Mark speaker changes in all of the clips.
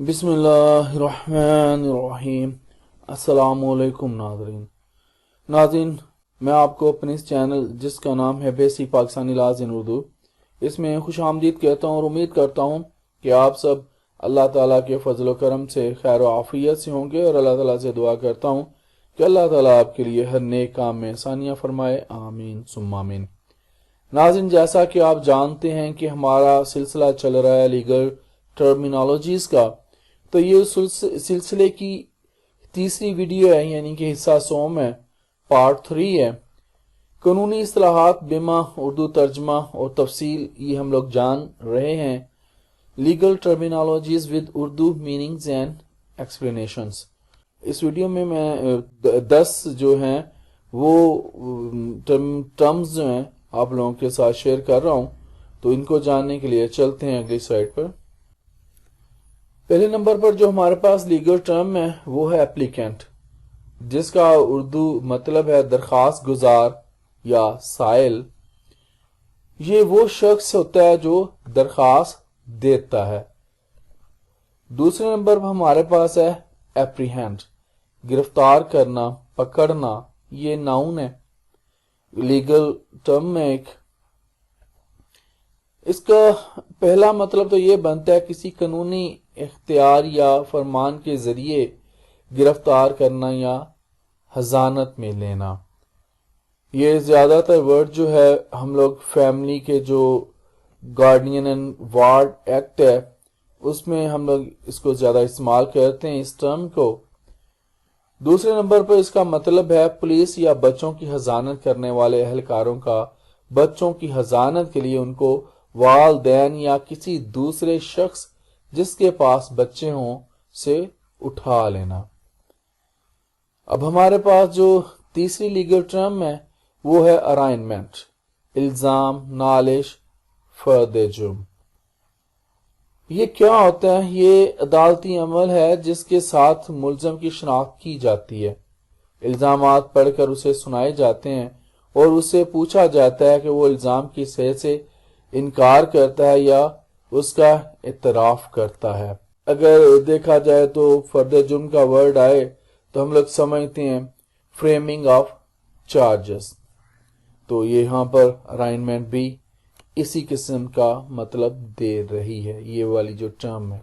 Speaker 1: بسم اللہ الرحمن الرحیم۔ السلام علیکم ناظرین، میں آپ کو اپنے اس چینل جس کا نام ہے بیسک پاکستانی لاز ان اردو، اس میں خوش آمدید کہتا ہوں اور امید کرتا ہوں کہ آپ سب اللہ تعالیٰ کے فضل و کرم سے خیر و عافیت سے ہوں گے، اور اللہ تعالیٰ سے دعا کرتا ہوں کہ اللہ تعالیٰ آپ کے لیے ہر نیک کام میں آسانیاں فرمائے، آمین ثم آمین۔ ناظرین، جیسا کہ آپ جانتے ہیں کہ ہمارا سلسلہ چل رہا ہے لیگل ٹرمینالوجیز کا، تو یہ سلسلے کی تیسری ویڈیو ہے، یعنی کہ حصہ سوم ہے، پارٹ 3 ہے۔ قانونی اصطلاحات بما اردو ترجمہ اور تفصیل یہ ہم لوگ جان رہے ہیں۔ Legal terminologies with Urdu meanings and explanations. اس ویڈیو میں 10 جو ہیں وہ ٹرمز جو ہیں آپ لوگوں کے ساتھ شیئر کر رہا ہوں، تو ان کو جاننے کے لیے چلتے ہیں اگلی سلائیڈ پر۔ پہلے نمبر پر جو ہمارے پاس لیگل ٹرم ہے وہ ہے اپلیکینٹ، جس کا اردو مطلب ہے درخواست گزار یا سائل۔ یہ وہ شخص ہوتا ہے جو درخواست دیتا ہے۔ دوسرے نمبر پر ہمارے پاس ہے اپریہینڈ، گرفتار کرنا، پکڑنا، یہ ناؤن ہے لیگل ٹرم میں ایک۔ اس کا پہلا مطلب تو یہ بنتا ہے کسی قانونی اختیار یا فرمان کے ذریعے گرفتار کرنا یا حضانت میں لینا۔ یہ زیادہ تر ورڈ جو ہے ہم لوگ فیملی کے جو گارڈین اینڈ وارڈ ایکٹ ہے اس میں ہم لوگ اس کو زیادہ استعمال کرتے ہیں اس ٹرم کو۔ دوسرے نمبر پر اس کا مطلب ہے پولیس یا بچوں کی حضانت کرنے والے اہلکاروں کا بچوں کی حضانت کے لیے ان کو والدین یا کسی دوسرے شخص جس کے پاس بچے ہوں سے اٹھا لینا۔ اب ہمارے پاس جو تیسری لیگل ٹرم ہے وہ ہے ارائنمنٹ، الزام، نالش، فرد جرم۔ یہ کیا ہوتا ہے؟ یہ عدالتی عمل ہے جس کے ساتھ ملزم کی شناخت کی جاتی ہے۔ الزامات پڑھ کر اسے سنائے جاتے ہیں اور اسے پوچھا جاتا ہے کہ وہ الزام کی صحت سے انکار کرتا ہے یا اس کا اعتراف کرتا ہے۔ اگر دیکھا جائے تو فرد جرم کا ورڈ آئے تو ہم لوگ سمجھتے ہیں فریمنگ آف چارجز، تو یہاں پر ارائنمنٹ بھی اسی قسم کا مطلب دے رہی ہے، یہ والی جو ٹرم ہے۔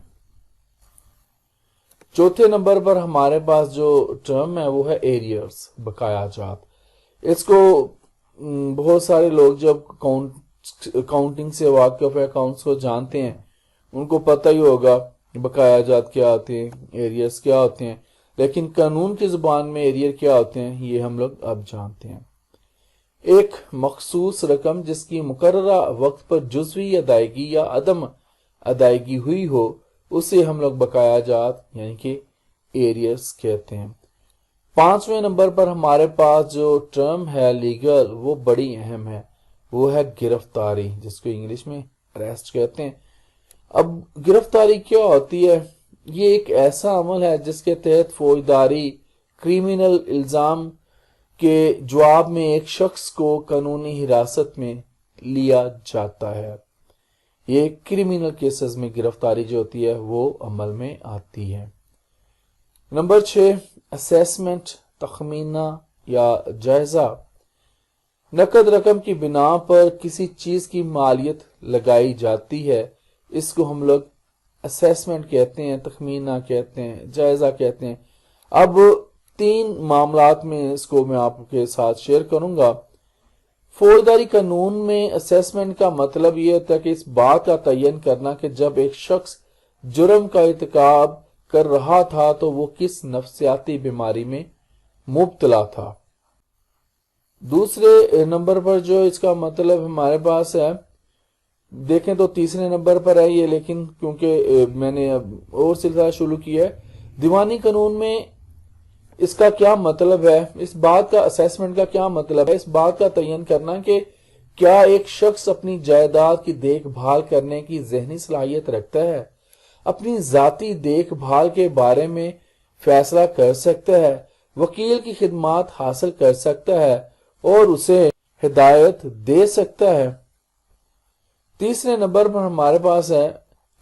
Speaker 1: چوتھے نمبر پر ہمارے پاس جو ٹرم ہے وہ ہے ایریئرز، بقایا جات۔ اس کو بہت سارے لوگ جب اکاؤنٹنگ سے واقف ہے، اکاؤنٹس کو جانتے ہیں، ان کو پتہ ہی ہوگا بقایا جات کیا ہوتے ہیں، ایریئرز کیا ہوتے ہیں، لیکن قانون کی زبان میں ایریئر کیا ہوتے ہیں یہ ہم لوگ اب جانتے ہیں۔ ایک مخصوص رقم جس کی مقررہ وقت پر جزوی ادائیگی یا عدم ادائیگی ہوئی ہو اسے ہم لوگ بقایا جات یعنی کہ ایریئرز کہتے ہیں۔ پانچویں نمبر پر ہمارے پاس جو ٹرم ہے لیگل وہ بڑی اہم ہے، وہ ہے گرفتاری، جس کو انگلش میں اریسٹ کہتے ہیں۔ اب گرفتاری کیا ہوتی ہے؟ یہ ایک ایسا عمل ہے جس کے تحت فوجداری کریمنل الزام کے جواب میں ایک شخص کو قانونی حراست میں لیا جاتا ہے۔ یہ کریمنل کیسز میں گرفتاری جو ہوتی ہے وہ عمل میں آتی ہے۔ نمبر 6 اسیسمنٹ، تخمینہ یا جائزہ۔ نقد رقم کی بنا پر کسی چیز کی مالیت لگائی جاتی ہے، اس کو ہم لوگ اسیسمنٹ کہتے ہیں، تخمینہ کہتے ہیں، جائزہ کہتے ہیں۔ اب 3 معاملات میں اس کو میں آپ کے ساتھ شیئر کروں گا۔ فوجداری قانون میں اسیسمنٹ کا مطلب یہ ہوتا ہے کہ اس بات کا تعین کرنا کہ جب ایک شخص جرم کا ارتکاب کر رہا تھا تو وہ کس نفسیاتی بیماری میں مبتلا تھا۔ دوسرے نمبر پر جو اس کا مطلب ہمارے پاس ہے، دیکھیں تو تیسرے نمبر پر ہے یہ، لیکن کیونکہ میں نے اور سلسلہ شروع کیا ہے، دیوانی قانون میں اس کا کیا مطلب ہے، اس بات کا اسیسمنٹ کا کیا مطلب ہے؟ اس بات کا تعین کرنا کہ کیا ایک شخص اپنی جائیداد کی دیکھ بھال کرنے کی ذہنی صلاحیت رکھتا ہے، اپنی ذاتی دیکھ بھال کے بارے میں فیصلہ کر سکتا ہے، وکیل کی خدمات حاصل کر سکتا ہے اور اسے ہدایت دے سکتا ہے۔ تیسرے نمبر پر ہمارے پاس ہے